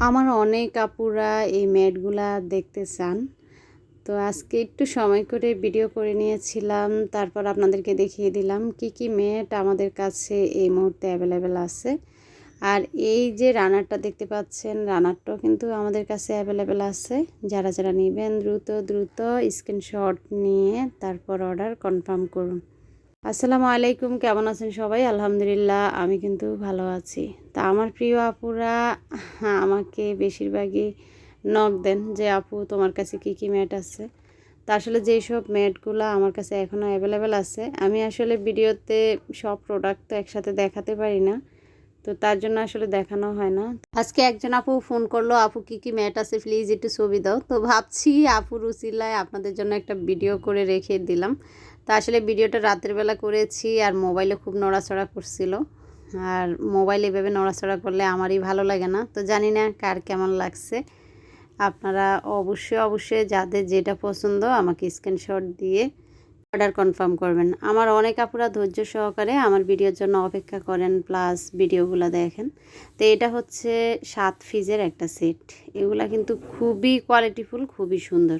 আমার অনেক আপুরা এই ম্যাটগুলা দেখতে চান। তো আজকে একটু সময় করে ভিডিও করে নিয়েছিলাম, তারপর আপনাদেরকে দেখিয়ে দিলাম কি কি ম্যাট আমাদের কাছে এই মুহূর্তে অ্যাভেলেবেল আছে। আর এই যে রানারটা দেখতে পাচ্ছেন, রানারটাও কিন্তু আমাদের কাছে অ্যাভেলেবেল আছে। যারা যারা নেবেন দ্রুত দ্রুত স্ক্রিনশট নিয়ে তারপর অর্ডার কনফার্ম করুন। আসসালামু আলাইকুম, কেমন আছেন সবাই? আলহামদুলিল্লাহ আমি কিন্তু ভালো আছি। তা আমার প্রিয় আপুরা আমাকে বেশিরভাগই নক দেন যে আপু তোমার কাছে কি কি ম্যাট আছে। তা আসলে যেই সব ম্যাটগুলো আমার কাছে এখনও অ্যাভেলেবেল আছে, আমি আসলে ভিডিওতে সব প্রোডাক্ট তো একসাথে দেখাতে পারি না, তো তার জন্য আসলে দেখানো হয় না। আজকে একজন আপু ফোন করলো, আপু কি কি ম্যাট আছে প্লিজ একটু ছবি দাও। তো ভাবছি আপুর উচিলায় আপনাদের জন্য একটা ভিডিও করে রেখে দিলাম। তা আসলে ভিডিওটা রাতের বেলা করেছি আর মোবাইলে খুব নড়াচড়া করছিল, আর মোবাইল এভাবে নড়াচড়া করলে আমারই ভালো লাগে না। তো জানি না কার কেমন লাগছে। আপনারা অবশ্যই যাদের যেটা পছন্দ আমাকে স্ক্রিনশট দিয়ে অর্ডার কনফার্ম করবেন। আমার অনেক আপুরা ধৈর্য সহকারে আমার ভিডিওর জন্য অপেক্ষা করেন, প্লাস ভিডিওগুলো দেখেন। তো এটা হচ্ছে 7 পিসের একটা সেট। এগুলা কিন্তু খুবই কোয়ালিটিফুল, খুবই সুন্দর।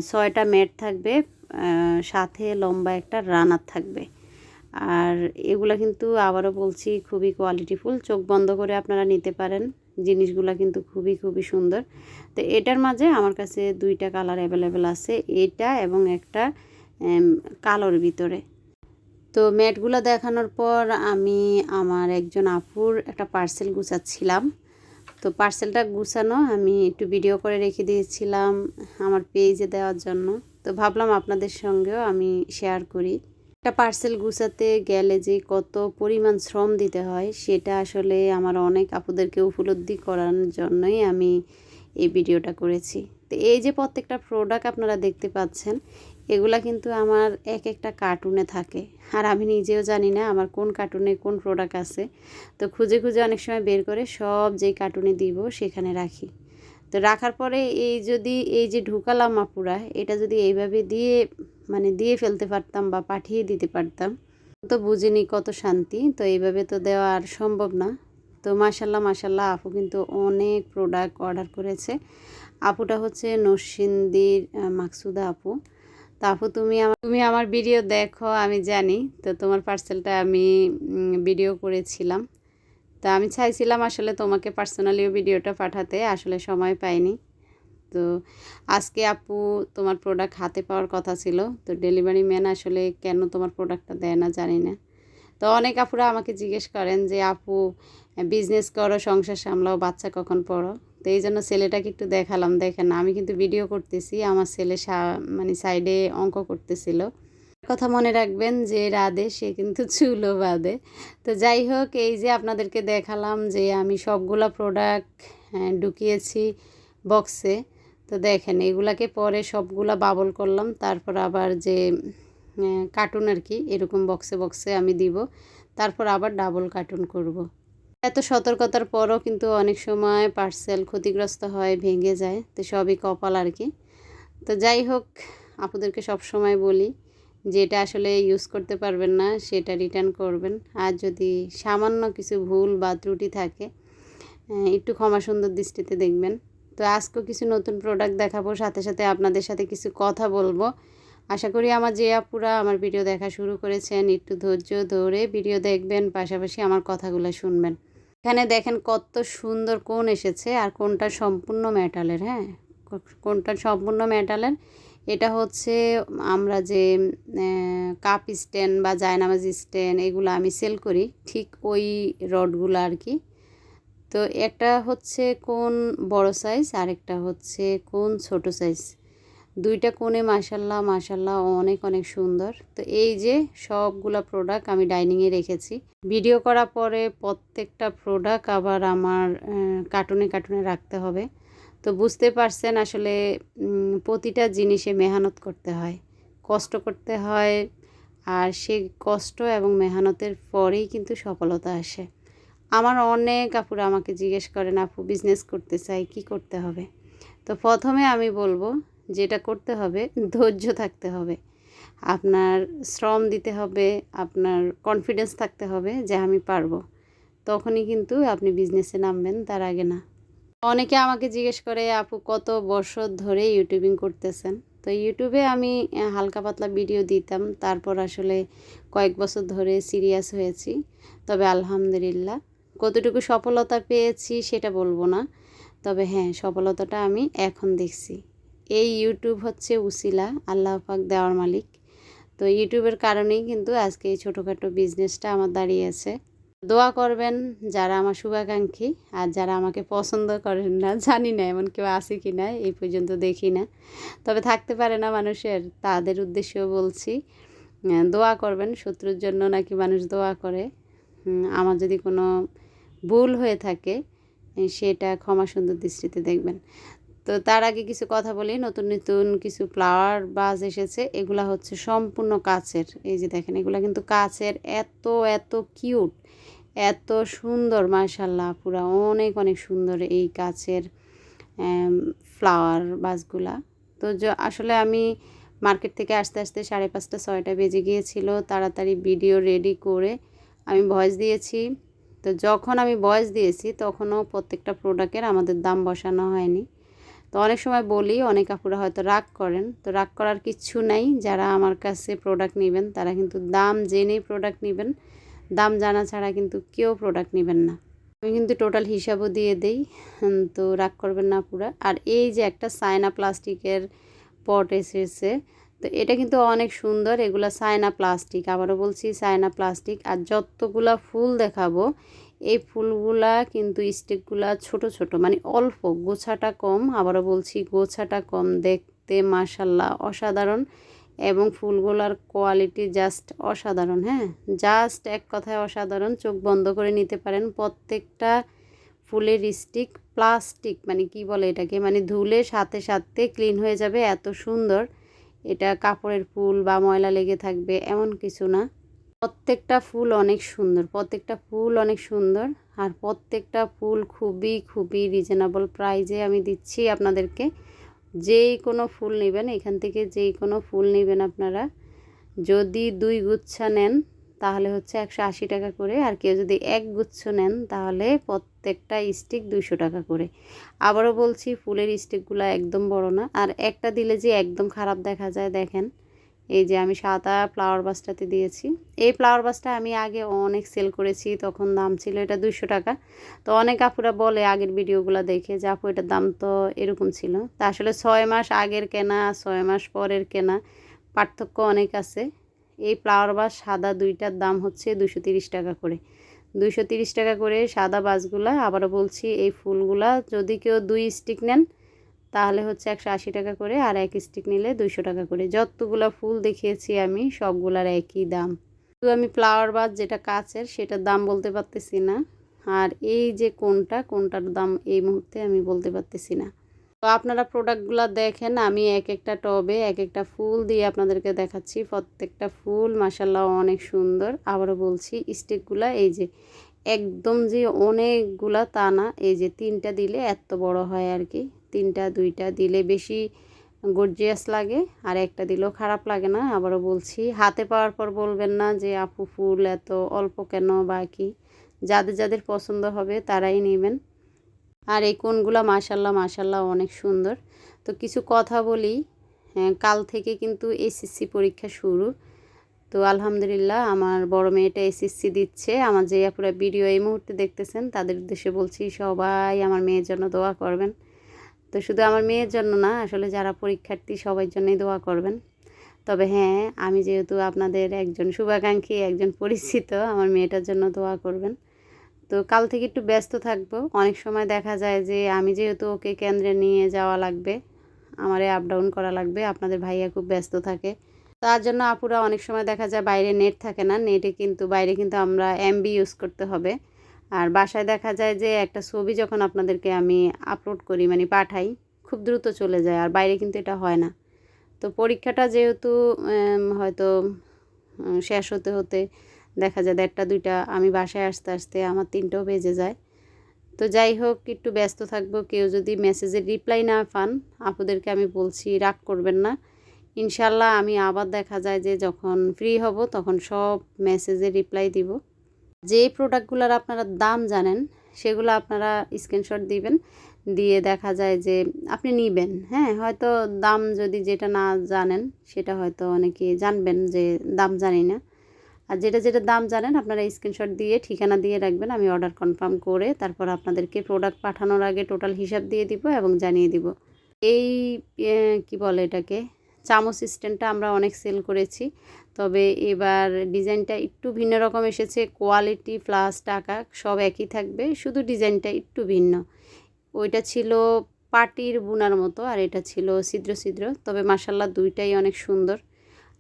6টা ম্যাট থাকবে, সাথে লম্বা একটা রানার থাকবে। আর এগুলা কিন্তু আবারও বলছি খুবই কোয়ালিটিফুল, চোখ বন্ধ করে আপনারা নিতে পারেন। জিনিসগুলা কিন্তু খুবই সুন্দর। তো এটার মাঝে আমার কাছে 2টা কালার অ্যাভেলেবেল আছে, এটা এবং একটা কালোর ভিতরে। তো ম্যাটগুলো দেখানোর পর আমি আমার একজন আপুর একটা পার্সেল গুছাচ্ছিলাম। তো পার্সেলটা গুছানো আমি একটু ভিডিও করে রেখে দিয়েছিলাম আমার পেজে দেওয়ার জন্য। তো ভাবলাম আপনাদের সঙ্গেও আমি শেয়ার করি। একটা পার্সেল গুছাতে গেলে যে কত পরিমাণ শ্রম দিতে হয় সেটা আসলে আমার অনেক আপুদেরকে উপলব্ধি করানোর জন্যই আমি এই ভিডিওটা করেছি। তো এই যে প্রত্যেকটা প্রোডাক্ট আপনারা দেখতে পাচ্ছেন, এগুলা কিন্তু আমার এক একটা কার্টুনে থাকে, আর আমি নিজেও জানি না আমার কোন কার্টুনে কোন প্রোডাক্ট আছে। তো খুঁজে অনেক সময় বের করে সব যেই কার্টুনে দিব সেখানে রাখি। তো রাখার পরে এই যে ঢুকালাম আপুরা, এটা যদি এইভাবে দিয়ে ফেলতে পারতাম বা পাঠিয়ে দিতে পারতাম, তো বুঝিনি কত শান্তি। তো এইভাবে তো দেওয়া আর সম্ভব না। তো মাশাল্লাহ আপু কিন্তু অনেক প্রোডাক্ট অর্ডার করেছে। আপুটা হচ্ছে নরসিংদীর মাকসুদা আপু। তা আপু তুমি আমার ভিডিও দেখো আমি জানি, তো তোমার পার্সেলটা আমি ভিডিও করেছিলাম। তা আমি চাইছিলাম আসলে তোমাকে পার্সোনালিও ভিডিওটা পাঠাতে, আসলে সময় পাইনি। তো আজকে আপু তোমার প্রোডাক্ট হাতে পাওয়ার কথা ছিল, তো ডেলিভারি ম্যান আসলে কেন তোমার প্রোডাক্টটা দেয় না জানি না। তো অনেক আপুরা আমাকে জিজ্ঞেস করেন যে আপু বিজনেস করো, সংসার সামলাও, বাচ্চা কখন পড়ো। তো এই জন্য ছেলেটাকে একটু দেখালাম, দেখেন আমি কিন্তু ভিডিও করতেছি, আমার ছেলে সাইডে অঙ্ক করতেছিল। কথা মনে রাখবেন যে রাধে সে কিন্তু চুলও বাঁধে। তো যাই হোক, এই যে আপনাদেরকে দেখালাম যে আমি সবগুলা প্রোডাক্ট ঢুকিয়েছি বক্সে। তো দেখেন এগুলাকে পরে সবগুলা বাবল করলাম, তারপর আবার যে কার্টুন আর কি এরকম বক্সে আমি দিব, তারপর আবার ডাবল কার্টুন করব। এত সতর্কতার পরও কিন্তু অনেক সময় পার্সেল ক্ষতিগ্রস্ত হয়, ভেঙে যায়। তো সবই কপাল আর কি। তো যাই হোক, আপনাদেরকে সব সময় বলি যে এটা আসলে ইউজ করতে পারবেন না সেটা রিটার্ন করবেন। আর যদি সামান্য কিছু ভুল বা ত্রুটি থাকে একটু ক্ষমা সুন্দর দৃষ্টিতে দেখবেন। তো আজকেও কিছু নতুন প্রোডাক্ট দেখাবো, সাথে আপনাদের সাথে কিছু কথা বলবো। আশা করি আমার যে আপুরা আমার ভিডিও দেখা শুরু করেছেন একটু ধৈর্য ধরে ভিডিও দেখবেন, পাশাপাশি আমার কথাগুলো শুনবেন। এখানে দেখেন কত সুন্দর কোণ এসেছে, আর কোণটা সম্পূর্ণ মেটালের। হ্যাঁ, কোণটা সম্পূর্ণ মেটালের। এটা হচ্ছে আমরা যে কাপ স্ট্যান্ড বা জায়নামাজ স্ট্যান্ড এগুলো আমি সেল করি, ঠিক ওই রডগুলো আর কি। তো একটা হচ্ছে কোণ বড় সাইজ, আর একটা হচ্ছে কোণ ছোট সাইজ। দুইটা কোণে মাশাল্লাহ অনেক সুন্দর। তো এই যে সবগুলা প্রোডাক্ট আমি ডাইনিংয়ে রেখেছি। ভিডিও করার পরে প্রত্যেকটা প্রোডাক্ট আবার আমার কার্টুনে রাখতে হবে। তো বুঝতে পারছেন আসলে প্রতিটা জিনিসে মেহনত করতে হয়, কষ্ট করতে হয়, আর সেই কষ্ট এবং মেহনতের পরেই কিন্তু সফলতা আসে। আমার অনেক আপুরা আমাকে জিজ্ঞেস করেন আপু বিজনেস করতে চাই, কি করতে হবে। তো প্রথমে আমি বলবো যেটা করতে হবে, ধৈর্য থাকতে হবে, আপনার শ্রম দিতে হবে, আপনার কনফিডেন্স থাকতে হবে যে আমি পারবো। তখনই কিন্তু আপনি বিজনেসে নামবেন, তার আগে না। অনেকে আমাকে জিজ্ঞেস করে, আপু কত বছর ধরে ইউটিউবিং করতেছেন? তো ইউটিউবে আমি হালকা পাতলা ভিডিও দিতাম, তারপর আসলে কয়েক বছর ধরে সিরিয়াস হয়েছি। তবে আলহামদুলিল্লাহ কতটুকু সফলতা পেয়েছি সেটা বলবো না, তবে হ্যাঁ, সফলতাটা আমি এখন দেখছি। এই ইউটিউব হচ্ছে উসিলা, আল্লাহ পাক দেওয়ার মালিক। তো ইউটিউবের কারণেই কিন্তু আজকে এই ছোটোখাটো বিজনেসটা আমার দাঁড়িয়েছে। দোয়া করবেন যারা আমার শুভাকাঙ্ক্ষী, আর যারা আমাকে পছন্দ করেন না, জানি না এমন কেউ আছে কি না, এই পর্যন্ত দেখি না, তবে থাকতে পারে না মানুষের, তাদের উদ্দেশ্যেও বলছি দোয়া করবেন। শত্রুর জন্য নাকি মানুষ দোয়া করে। আমার যদি কোনো ভুল হয়ে থাকে সেটা ক্ষমা সুন্দর দৃষ্টিতে দেখবেন। তো তার আগে কিছু কথা বলি, নতুন নতুন কিছু ফ্লাওয়ার বাজ এসেছে, এগুলা হচ্ছে সম্পূর্ণ কাচের। এই যে দেখেন, এগুলা কিন্তু কাচের, এত এত কিউট, এত সুন্দর, মাশাআল্লাহ পুরা অনেক অনেক সুন্দর এই কাচের ফ্লাওয়ার বাসগুলা। তো আসলে আমি মার্কেট থেকে আসতে আসতে 5:30 6টা বেজে গিয়েছিল। তাড়াতাড়ি ভিডিও রেডি করে আমি ভয়েস দিয়েছি। তো যখন আমি ভয়েস দিয়েছি তখনও প্রত্যেকটা প্রোডাক্টের আমাদের দাম বসানো হয়নি। তো অনেক সময় বলি, অনেক আপুরা হয়তো রাগ করেন, তো রাগ করার কিচ্ছু নাই। যারা আমার কাছে প্রোডাক্ট নেবেন তারা কিন্তু দাম জেনেই প্রোডাক্ট নেবেন, দাম জানা ছাড়া কিন্তু কেউ প্রোডাক্ট নেবেন না। আমি কিন্তু টোটাল হিসাবও দিয়ে দেই, তো রাগ করবেন না পুরা। আর এই যে একটা সায়না প্লাস্টিকের পট এসেছে, তো এটা কিন্তু অনেক সুন্দর। এগুলা সায়না প্লাস্টিক, আবারও বলছি সায়না প্লাস্টিক। আর যতগুলা ফুল দেখাবো, এই ফুলগুলা কিন্তু স্টিকগুলা ছোট ছোট, মানে অল্প, গোছাটা কম। আবারও বলছি গোছাটা কম, দেখতে মাশাল্লাহ অসাধারণ, এবং ফুলগুলার কোয়ালিটি জাস্ট অসাধারণ। হ্যাঁ, জাস্ট এক কথায় অসাধারণ, চোখ বন্ধ করে নিতে পারেন। প্রত্যেকটা ফুলের স্টিক প্লাস্টিক, মানে কি বলে এটাকে, মানে ধুলে সাথে সাথে ক্লিন হয়ে যাবে, এত সুন্দর। এটা কাপড়ের ফুল বা ময়লা লেগে থাকবে এমন কিছু না। প্রত্যেকটা ফুল অনেক সুন্দর, প্রত্যেকটা ফুল অনেক সুন্দর। আর প্রত্যেকটা ফুল খুবই খুবই রিজনেবল প্রাইজে আমি দিচ্ছি আপনাদেরকে। যেই কোনো ফুল নেবেন এখান থেকে, যেই কোনো ফুল নেবেন আপনারা, যদি 2 গুচ্ছা নেন তাহলে হচ্ছে 180 টাকা করে, আর কেউ যদি 1 গুচ্ছ নেন তাহলে প্রত্যেকটা স্টিক 200 টাকা করে। আবারও বলছি, ফুলের স্টিকগুলো একদম বড় না, আর একটা দিলে যে একদম খারাপ দেখা যায়। দেখেন, এই যে আমি সাদা ফ্লাওয়ার বাসটাতে দিয়েছি। এই ফ্লাওয়ার বাসটা আমি আগে অনেক সেল করেছি, তখন দাম ছিল এটা 200 টাকা। তো অনেক আপুরা বলে আগের ভিডিওগুলো দেখে যে আপু এটার দাম তো এরকম ছিল। তা আসলে 6 মাস আগের কেনা 6 মাস পরের কেনা পার্থক্য অনেক আছে। এই ফ্লাওয়ার বাস সাদা দুইটার দাম হচ্ছে 230 টাকা করে, 230 টাকা করে সাদা বাসগুলা। আবারও বলছি, এই ফুলগুলা যদি কেউ 2 স্টিক নেন তাহলে হচ্ছে 180 টাকা করে, আর 1 স্টিক নিলে 200 টাকা করে। যতগুলা ফুল দেখিয়েছি আমি সবগুলার একই দাম। তো আমি ফ্লাওয়ার বাস যেটা কাচের সেটার দাম বলতে পারতেছি না, আর এই যে কোনটার দাম এই মুহূর্তে আমি বলতে পারতেছি না। তো আপনারা প্রোডাক্টগুলো দেখেন, আমি এক একটা টবে এক একটা ফুল দিয়ে আপনাদেরকে দেখাচ্ছি। প্রত্যেকটা ফুল মাশাল্লাহ অনেক সুন্দর। আবারও বলছি, স্টিকগুলা এই যে একদম যে অনেকগুলা তা না, এই যে 3টা দিলে এত বড় হয় আর কি। 3টা 2টা দিলে বেশি গর্জিয়াস লাগে, আর একটা দিলেও খারাপ লাগে না। আবারও বলছি, হাতে পাওয়ার পর বলবেন না যে আপু ফুল এত অল্প কেন বা কি। যাদের যাদের পছন্দ হবে তারাই নেবেন। আর এই কোনগুলা মাশাল্লাহ মাশাল্লাহ অনেক সুন্দর। তো কিছু কথা বলি, হ্যাঁ, কাল থেকে কিন্তু এসএসসি পরীক্ষা শুরু। তো আলহামদুলিল্লাহ আমার বড় মেয়েটা এসএসসি দিচ্ছে। আমার যে আপুরা ভিডিও এই মুহূর্তে দেখতেছেন তাদের উদ্দেশ্যে বলছি, সবাই আমার মেয়ের জন্য দোয়া করবেন। তো শুধু আমার মেয়ের জন্য না, আসলে যারা পরীক্ষার্থী সবার জন্যই দোয়া করবেন। তবে হ্যাঁ, আমি যেহেতু আপনাদের একজন শুভাকাঙ্ক্ষী, একজন পরিচিত, আমার মেয়েটার জন্য দোয়া করবেন। তো কাল থেকে একটু ব্যস্ত থাকবো। অনেক সময় দেখা যায় যে আমি যেহেতু ওকে কেন্দ্রে নিয়ে যাওয়া লাগবে, আমারে আপ ডাউন করা লাগবে, আপনাদের ভাইয়া খুব ব্যস্ত থাকে। তার জন্য আপুরা অনেক সময় দেখা যায় বাইরে নেট থাকে না, বাইরে কিন্তু আমরা এমবি ইউজ করতে হবে। আর বাসায় দেখা যায় যে একটা ছবি যখন আপনাদেরকে আমি আপলোড করি, মানে পাঠাই, খুব দ্রুত চলে যায়, আর বাইরে কিন্তু এটা হয় না। তো পরীক্ষাটা যেহেতু হয়তো শেষ হতে হতে দেখা যায় 1টা 2টা, আমি বাসায় আসতে আসতে আমার 3টাও বেজে যায়। তো যাই হোক, একটু ব্যস্ত থাকবো। কেউ যদি মেসেজের রিপ্লাই না পান, আপুদেরকে আমি বলছি রাগ করবেন না। ইনশাল্লাহ আমি আবার দেখা যায় যে যখন ফ্রি হব তখন সব মেসেজের রিপ্লাই দিব। যে প্রোডাক্টগুলোর আপনারা দাম জানেন সেগুলো আপনারা স্ক্রিনশট দিবেন, দিয়ে দেখা যায় যে আপনি নিবেন, হ্যাঁ, হয়তো দাম যদি যেটা না জানেন সেটা হয়তো অনেকে জানবেন যে দাম জানি না, আর যেটা যেটা দাম জানেন আপনারা স্ক্রিনশট দিয়ে ঠিকানা দিয়ে রাখবেন। আমি অর্ডার কনফার্ম করে তারপর আপনাদেরকে প্রোডাক্ট পাঠানোর আগে টোটাল হিসাব দিয়ে দিব এবং জানিয়ে দিব। এই কি বলে এটাকে, চামচ স্ট্যান্ডটা আমরা অনেক সেল করেছি, তবে এবার ডিজাইনটা একটু ভিন্ন রকম এসেছে। কোয়ালিটি প্লাস টাকা সব একই থাকবে, শুধু ডিজাইনটা একটু ভিন্ন। ওইটা ছিল পাটির বুনার মতো আর এটা ছিল ছিদ্র ছিদ্র, তবে মাশাল্লাহ দুইটাই অনেক সুন্দর।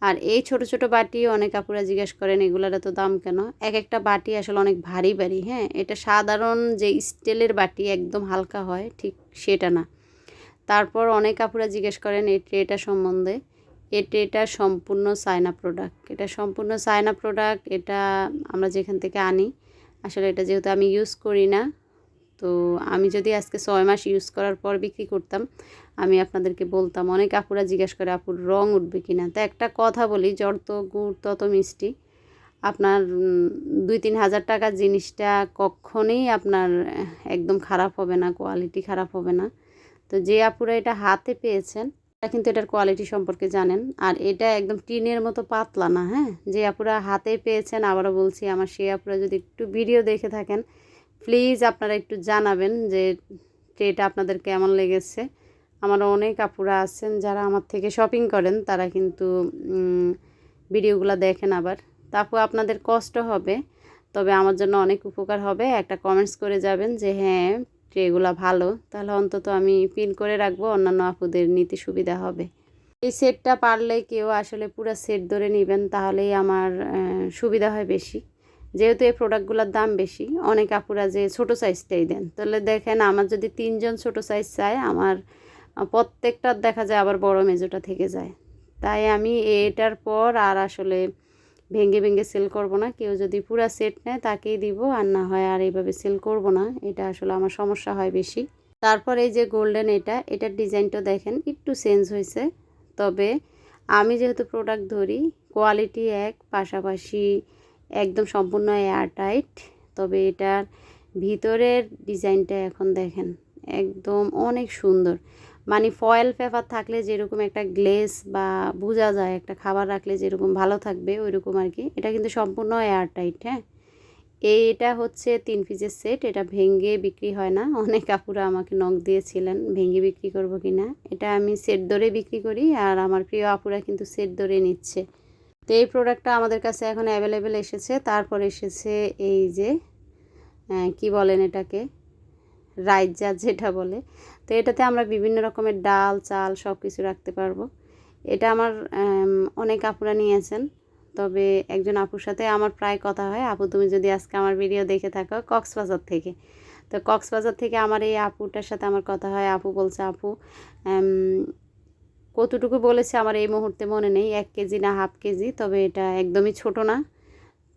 আর এই ছোট ছোট বাটি অনেক আপুরা জিজ্ঞাসা করেন এগুলার এত দাম কেন। এক একটা বাটি আসলে অনেক ভারী ভারী, হ্যাঁ, এটা সাধারণ যে স্টিলের বাটি একদম হালকা হয় ঠিক সেটা না। তারপর অনেক আপুরা জিজ্ঞেস করেন এই ট্রেটা সম্বন্ধে। এই ট্রেটা সম্পূর্ণ চায়না প্রোডাক্ট, এটা সম্পূর্ণ চায়না প্রোডাক্ট। এটা আমরা যেখান থেকে আনি, আসলে এটা যেহেতু আমি ইউজ করি না, তো আমি যদি আজকে 6 মাস ইউজ করার পর বিক্রি করতাম আমি আপনাদেরকে বলতাম। অনেক আপুরা জিজ্ঞাসা করে আপুর রং উঠবে কি না। তো একটা কথা বলি, যত গুড় তত মিষ্টি। আপনার 2-3 হাজার টাকার জিনিসটা কখনোই আপনার একদম খারাপ হবে না, কোয়ালিটি খারাপ হবে না। তো যে আপুরা এটা হাতে পেয়েছেন তারা কিন্তু এটার কোয়ালিটি সম্পর্কে জানেন। আর এটা একদম টিনের মতো পাতলা না, হ্যাঁ, যে আপুরা হাতে পেয়েছেন, আবারও বলছি আমার সেই আপুরা যদি একটু ভিডিও দেখে থাকেন প্লিজ আপনারা একটু জানাবেন যে ট্রেটা আপনাদের কেমন লেগেছে। আমার অনেক আপুরা আছেন যারা আমার থেকে শপিং করেন, তারা কিন্তু ভিডিওগুলো দেখেন আবার। তা আপু আপনাদের কষ্ট হবে, তবে আমার জন্য অনেক উপকার হবে। একটা কমেন্টস করে যাবেন যে হ্যাঁ ট্রেগুলো ভালো, তাহলে অন্তত আমি পিন করে রাখবো, অন্যান্য আপুদের নিতে সুবিধা হবে। এই সেটটা পারলে কেউ আসলে পুরো সেট ধরে নেবেন, তাহলেই আমার সুবিধা হয় বেশি। যেহেতু এই প্রোডাক্টগুলোর দাম বেশি, অনেক আপুরা যে ছোটো সাইজটাই দেন, তাহলে দেখেন আমার যদি 3 জন ছোটো সাইজ চায়, আমার প্রত্যেকটার দেখা যায় আবার বড় মেজোটা থেকে যায়। তাই আমি এটার পর আর আসলে ভেঙে ভেঙে সেল করব না। কেউ যদি পুরো সেট নেয় তাকেই দিব, আর না হয় আর এইভাবে সেল করব না। এটা আসলে আমার সমস্যা হয় বেশি। তারপর এই যে গোল্ডেন, এটার ডিজাইনটা দেখেন একটু চেঞ্জ হয়েছে, তবে আমি যেহেতু প্রোডাক্ট ধরি কোয়ালিটি এক, পাশাপাশি একদম সম্পূর্ণ এয়ারটাইট। তবে এটার ভিতরের ডিজাইনটা এখন দেখেন একদম অনেক সুন্দর। মানে ফয়েল পেপার থাকলে যেরকম একটা গ্লেজ বা বোঝা যায় একটা খাবার রাখলে যেরকম ভালো থাকবে ওই রকম আর কি। এটা কিন্তু সম্পূর্ণ এয়ারটাইট, হ্যাঁ। এইটা হচ্ছে 3 পিসের সেট, এটা ভেঙে বিক্রি হয় না। অনেক আপুরা আমাকে নক দিয়েছিলেন ভেঙে বিক্রি করব কি না। এটা আমি সেট ধরে বিক্রি করি, আর আমার প্রিয় আপুরা কিন্তু সেট ধরে নিচ্ছে। তো এই প্রোডাক্টটা আমাদের কাছে এখন অ্যাভেলেবেল এসেছে। তারপর এসেছে এই যে কি বলেন এটাকে, রাইস জার যেটা বলে। তো এটাতে আমরা বিভিন্ন রকমের ডাল চাল সব কিছু রাখতে পারবো। এটা আমার অনেক আপুরা নিয়েছেন, তবে একজন আপুর সাথে আমার প্রায় কথা হয়। আপু তুমি যদি আজকে আমার ভিডিও দেখে থাকো কক্সবাজার থেকে, তো কক্সবাজার থেকে আমার এই আপুটার সাথে আমার কথা হয়। আপু বলছে আপু কতটুকু বলেছে আমার এই মুহূর্তে মনে নেই, 1 কেজি না হাফ কেজি, তবে এটা একদমই ছোট না।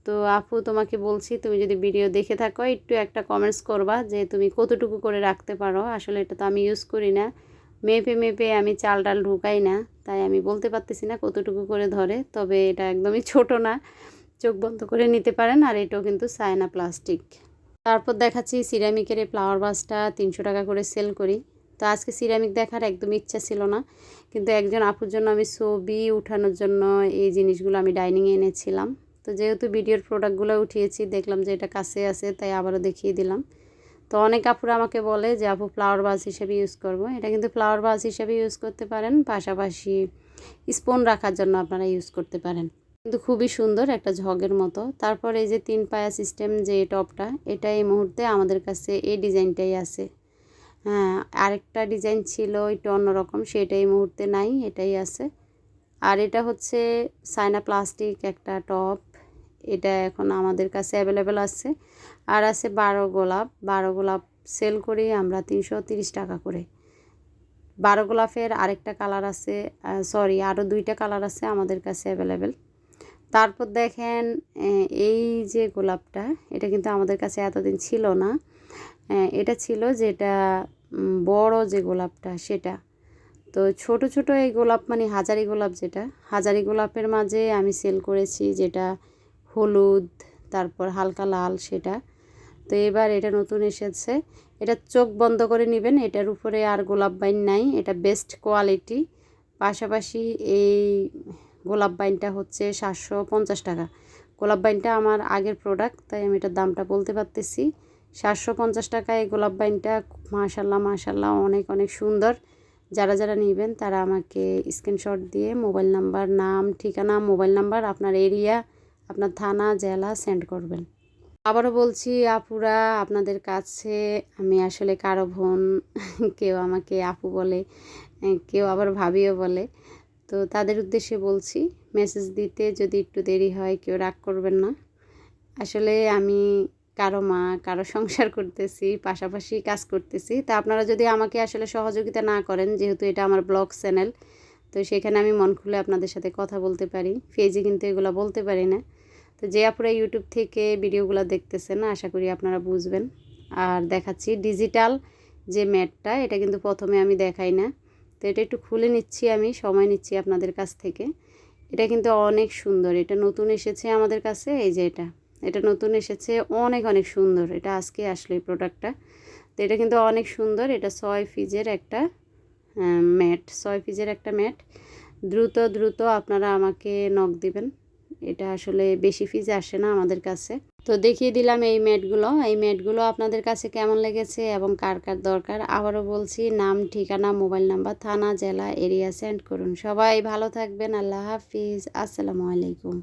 তো আপু তোমাকে বলছি তুমি যদি ভিডিও দেখে থাকো একটু একটা কমেন্টস করবা যে তুমি কতটুকু করে রাখতে পারো। আসলে এটা তো আমি ইউজ করি না, মেপে মেপে আমি চাল ডাল ঢুকাই না, তাই আমি বলতে পারতেছি না কতটুকু করে ধরে। তবে এটা একদমই ছোট না, চোখ বন্ধ করে নিতে পারেন। আর এটাও কিন্তু চায়না প্লাস্টিক। তারপর দেখাচ্ছি সিরামিকের এই ফ্লাওয়ার ভাসটা 300 টাকা করে সেল করি। তো আজকে সিরামিক দেখার একদম ইচ্ছা ছিল না, কিন্তু একজন আপুর জন্য আমি ছবি উঠানোর জন্য এই জিনিসগুলো আমি ডাইনিংয়ে এনেছিলাম। তো যেহেতু ভিডিওর প্রোডাক্টগুলো উঠিয়েছি, দেখলাম যে এটা কাছে আছে, তাই আবারও দেখিয়ে দিলাম। তো অনেক আপুরা আমাকে বলে যে আপু ফ্লাওয়ার ভাস হিসেবে ইউজ করব। এটা কিন্তু ফ্লাওয়ার ভাস হিসেবে ইউজ করতে পারেন, পাশাপাশি স্পুন রাখার জন্য আপনারা ইউজ করতে পারেন। কিন্তু খুবই সুন্দর একটা ঝগের মতো। তারপর এই যে 3 পায়া সিস্টেম যে টপটা, এটা এই মুহূর্তে আমাদের কাছে এই ডিজাইনটাই আছে। হ্যাঁ, আরেকটা ডিজাইন ছিল একটু অন্যরকম, সেটা এই মুহূর্তে নাই, এটাই আছে। আর এটা হচ্ছে চায়না প্লাস্টিক একটা টপ, এটা এখন আমাদের কাছে অ্যাভেলেবেল আছে। আর আছে 12 গোলাপ। 12 গোলাপ সেল করি আমরা 330 টাকা করে। 12 গোলাপের আরেকটা কালার আছে, সরি আরও 2টা কালার আছে আমাদের কাছে অ্যাভেলেবেল। তারপর দেখেন এই যে গোলাপটা, এটা কিন্তু আমাদের কাছে এতদিন ছিল না। এটা ছিল যেটা বড় যে গোলাপটা সেটা। তো ছোট ছোট এই গোলাপ মানে হাজারি গোলাপ, যেটা হাজারি গোলাপের মাঝে আমি সেল করেছি যেটা হলুদ তারপর হালকা লাল সেটা। তো এবার এটা নতুন এসেছে, এটা চোখ বন্ধ করে নেবেন, এটার উপরে আর গোলাপ বাইন নাই, এটা বেস্ট কোয়ালিটি। পাশাপাশি এই গোলাপ বাইনটা হচ্ছে 750 টাকা। গোলাপ বাইনটা আমার আগের প্রোডাক্ট, তাই আমি এটার দামটা বলতে পারতেছি। 750 টাকায় এই গোলাপ বাইনটা মাশাল্লাহ মাশাল্লাহ অনেক অনেক সুন্দর। যারা যারা নেবেন তারা আমাকে স্ক্রিনশট দিয়ে মোবাইল নাম্বার, নাম, ঠিকানা, মোবাইল নাম্বার, আপনার এরিয়া, আপনার থানা, জেলা সেন্ড করবেন। আবারও বলছি আপুরা, আপনাদের কাছে আমি আসলে কারো বোন, কেউ আমাকে আপু বলে, কেউ আবার ভাবিও বলে। তো তাদের উদ্দেশ্যে বলছি, মেসেজ দিতে যদি একটু দেরি হয় কেউ রাগ করবেন না। আসলে আমি কারো মা, কারো সংসার করতেছি, পাশাপাশি কাজ করতেছি। তা আপনারা যদি আমাকে আসলে সহযোগিতা না করেন, যেহেতু এটা আমার ব্লগ চ্যানেল, তো সেখানে আমি মন খুলে আপনাদের সাথে কথা বলতে পারি, পেজে কিন্তু এগুলো বলতে পারি না। তো যে আপনারা ইউটিউব থেকে ভিডিওগুলো দেখতেছেন আশা করি আপনারা বুঝবেন। আর দেখাচ্ছি ডিজিটাল যে ম্যাটটা, এটা কিন্তু প্রথমে আমি দেখাই না, তো এটা একটু খুলে নিচ্ছি, আমি সময় নিচ্ছি আপনাদের কাছ থেকে। এটা কিন্তু অনেক সুন্দর, এটা নতুন এসেছে আমাদের কাছে। এই যে এটা নতুন এসেছে, অনেক অনেক সুন্দর। এটা আজকে আসলো এই প্রোডাক্টটা। তো এটা কিন্তু অনেক সুন্দর। এটা 6 পিসের একটা ম্যাট, 6 পিসের একটা ম্যাট। দ্রুত দ্রুত আপনারা আমাকে নক দিবেন, এটা আসলে বেশি পিস আসে না আমাদের কাছে। তো দেখিয়ে দিলাম এই ম্যাটগুলো আপনাদের কাছে কেমন লেগেছে এবং কার কার দরকার। আবারও বলছি, নাম, ঠিকানা, মোবাইল নাম্বার, থানা, জেলা, এরিয়া সেন্ড করুন। সবাই ভালো থাকবেন। আল্লাহ হাফিজ, আসসালামু আলাইকুম।